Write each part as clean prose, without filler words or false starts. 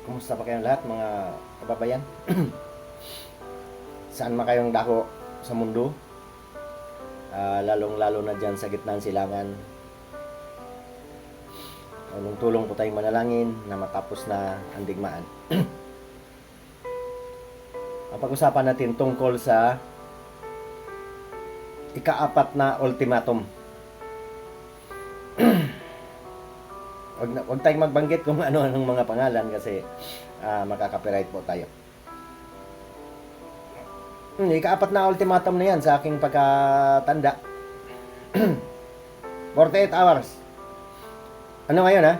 Kumusta pa kayong lahat mga kababayan? Saan man kayong dako sa mundo? Lalong-lalo na dyan sa gitna ng silangan. Tulong po tayong manalangin na matapos na ang digmaan. Ang pag-usapan natin tungkol sa ika-4 na ultimatum. Huwag tayong magbanggit kung ano ang mga pangalan kasi makaka-copyright po tayo. Ika-4 na ultimatum na yan sa aking pagkatanda. 48 hours. Ano ngayon ha?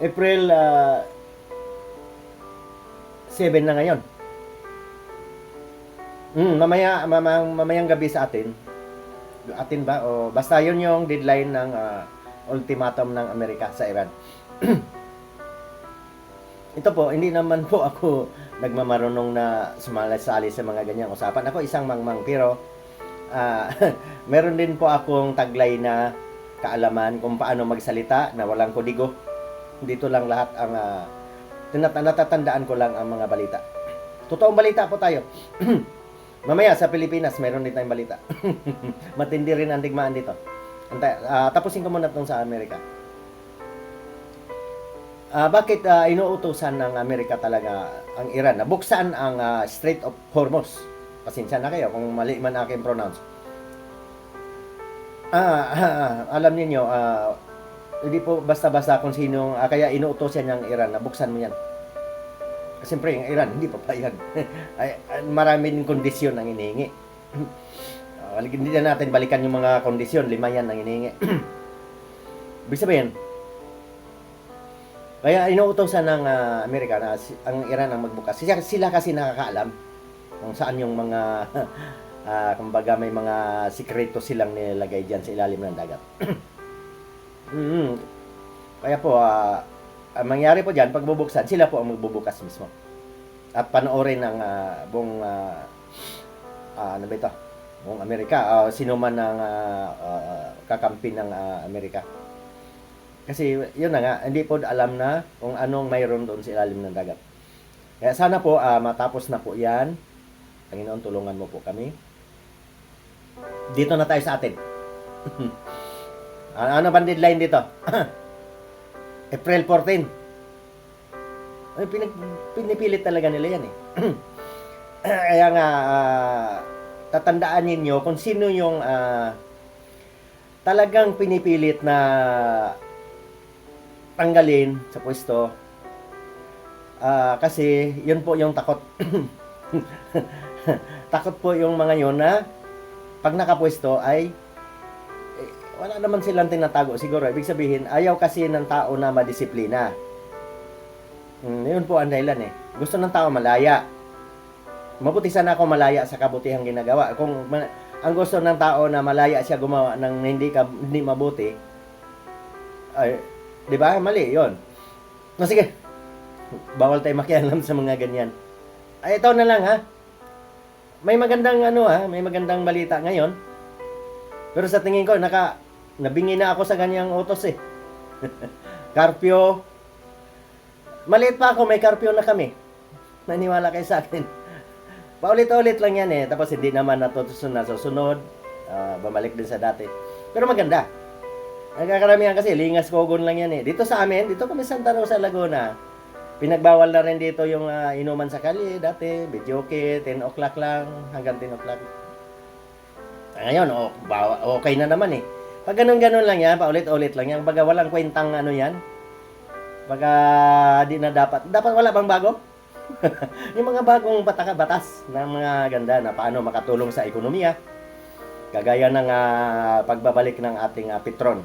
April 7 na ngayon. Mamayang gabi sa atin. Atin ba? O basta yun yung deadline ng ultimatum ng Amerika sa Iran. Ito po, hindi naman po ako nagmamarunong na sumalasali sa mga ganyang usapan. Ako isang mangmang, pero meron din po akong taglay na kaalaman kung paano magsalita na walang kodigo. Dito lang lahat ang natatandaan ko lang ang mga balita. Totoong balita po tayo. Mamaya sa Pilipinas, meron din tayong balita. Matindi rin ang digmaan dito. Tapusin ko muna itong sa Amerika. Bakit inuutosan ng Amerika talaga ang Iran na buksan ang Strait of Hormuz? Pasensya na kayo kung mali man aking pronounce. Alam niyo, hindi po basta-basta kung sino, kaya inuutosan ng Iran na buksan mo yan. Siyempre, yung Iran, hindi papayag. Marami din kondisyon ang inihingi. Hindi na natin balikan yung mga kondisyon, 5 yan ang inihingi. Ibig sabihin, kaya inuutosan ng Amerika na ang Iran ang magbukas. Sila kasi nakakaalam kung saan yung mga, kumbaga may mga sikreto silang nilagay dyan sa ilalim ng dagat. Kaya po, ang mangyari po dyan, pagbubuksan, sila po ang magbubukas mismo. At panoorin ang buong, ano ba ito? Buong Amerika, sino man ang kakampi ng Amerika. Kasi yun na nga, hindi po alam na kung anong mayroon doon sa ilalim ng dagat. Kaya sana po, matapos na po yan. Panginoon, tulungan mo po kami. Dito na tayo sa atin. Ano ba deadline dito? April 14. Ay, pinipilit talaga nila yan eh. Kaya nga, tatandaan ninyo kung sino yung talagang pinipilit na tanggalin sa pwesto. Kasi yun po yung takot. Takot po yung mga yun na pag nakapwesto ay wala naman silang tinatago siguro. Ibig sabihin, ayaw kasi ng tao na madisiplina. Yun po ang dahilan eh. Gusto ng tao malaya. Mabuti sana ako malaya sa kabutihang ginagawa. Kung ang gusto ng tao na malaya siya gumawa ng hindi mabuti, ay, di ba? Mali, yun. No, sige. Bawal tayo makialam sa mga ganyan. Ay, ito na lang ha. May magandang may magandang balita ngayon. Pero sa tingin ko, nabingi na ako sa ganyang utos eh. Karpyo. Maliit pa ako, may karpyo na kami. Naniwala kayo sa akin. Paulit-ulit lang yan eh. Tapos hindi naman nasusunod. Bumalik din sa dati. Pero maganda. Nagkakaramihan kasi, lingas kogon lang yan eh. Dito sa amin, dito kami Santa Rosa, Laguna. Pinagbawal na rin dito yung inuman sa kali dati. Videoke, 10 o'clock lang hanggang 10 o'clock. Ngayon, okay na naman eh. Pag ganun-ganun lang yan, paulit-ulit lang yan. Baga walang kwentang yan. Baga di na dapat. Dapat wala bang bago? Yung mga bagong batas na mga ganda na paano makatulong sa ekonomiya. Kagaya ng pagbabalik ng ating Petron.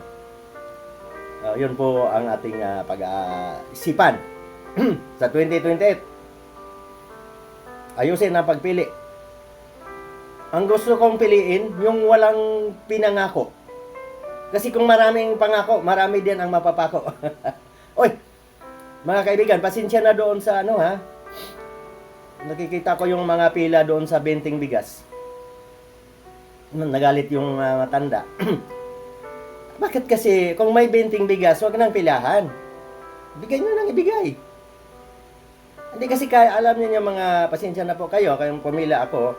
Yun po ang ating pag-isipan sa 2028. Ayusin ang pagpili. Ang gusto kong piliin, yung walang pinangako. Kasi kung maraming pangako, marami din ang mapapako. Oy, mga kaibigan, pasensya na doon sa nakikita ko yung mga pila doon sa benting bigas. Nagalit yung matanda. Bakit kasi, kung may benting bigas, wag nang pilahan. Bigay nyo nang ibigay. Hindi kasi kaya, alam niyo yung mga pasensya na po kayo, kayong pamilya ako.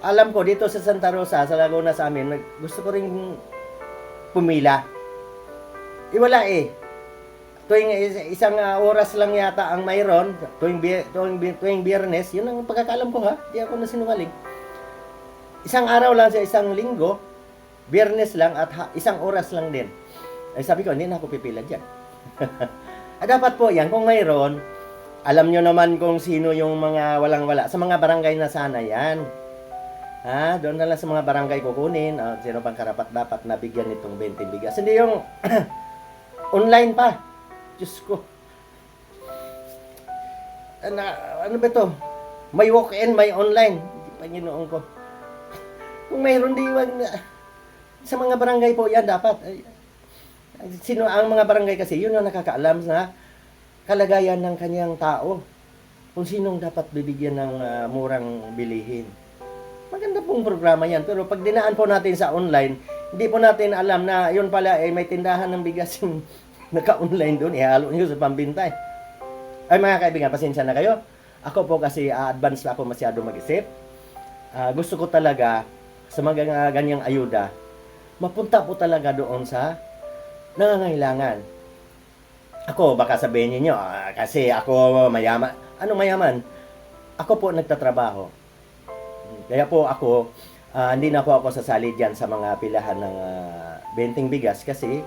Alam ko, dito sa Santa Rosa, sa Laguna sa amin, gusto ko rin pumila. Wala eh. Tuwing isang oras lang yata ang mayroon, tuwing Biyernes, yun ang pagkakaalam ko ha, di ako nasinungaling. Isang araw lang sa isang linggo, Biyernes lang at isang oras lang din. Ay sabi ko, hindi na ako pipila dyan. Dapat po yan, kung mayroon, alam nyo naman kung sino yung mga walang-wala. Sa mga barangay na sana yan. Ha? Doon na lang sa mga barangay kukunin. Sino pang karapat dapat nabigyan nitong 20 bigas. Hindi yung online pa. Diyos ko. Ano ba ito? May walk-in, may online. Panginoon ko. Kung mayroon sa mga barangay po yan dapat. Sino ang mga barangay kasi, yun ang nakakaalam sa kalagayan ng kanyang tao. Kung sinong dapat bibigyan ng murang bilihin. Maganda pong programa yan. Pero pag dinaan po natin sa online, hindi po natin alam na yun pala may tindahan ng bigas yung naka-online doon. Ihalo nyo sa pambintay. Ay mga kaibigan, pasensya na kayo. Ako po kasi advance na ako masyado mag-isip. Gusto ko talaga sa mga ganyang ayuda, mapunta po talaga doon sa nangangailangan. Ako, baka sabihin niyo, kasi ako mayaman. Ano mayaman? Ako po nagtatrabaho. Kaya po ako, hindi na po ako sasali dyan sa mga pilahan ng benting bigas kasi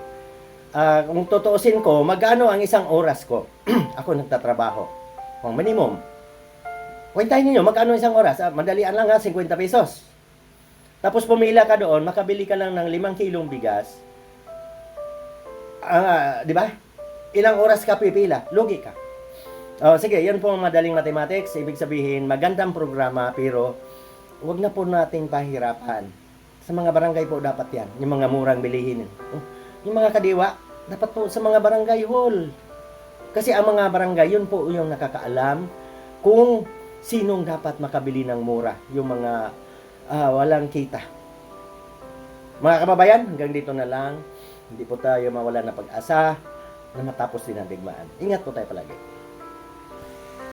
kung tutuusin ko, magkano ang isang oras ko? Ako nagtatrabaho. Kung minimum. Kwentahin niyo, magkano isang oras? Madalian lang 50 pesos. Tapos pumila ka doon, makabili ka lang ng 5 kilong bigas. Di ba? Ilang oras ka pipila? Lugi ka. Sige, yan po ang madaling mathematics. Ibig sabihin, magandang programa, pero huwag na po nating pahirapan. Sa mga barangay po dapat yan. Yung mga murang bilihin. Yung mga kadiwa, dapat po sa mga barangay hall. Kasi ang mga barangay, yun po yung nakakaalam kung sinong dapat makabili ng mura. Yung mga walang kita. Mga kababayan, hanggang dito na lang. Hindi po tayo mawala ng pag-asa na matapos din ang digmaan. Ingat po tayo palagi.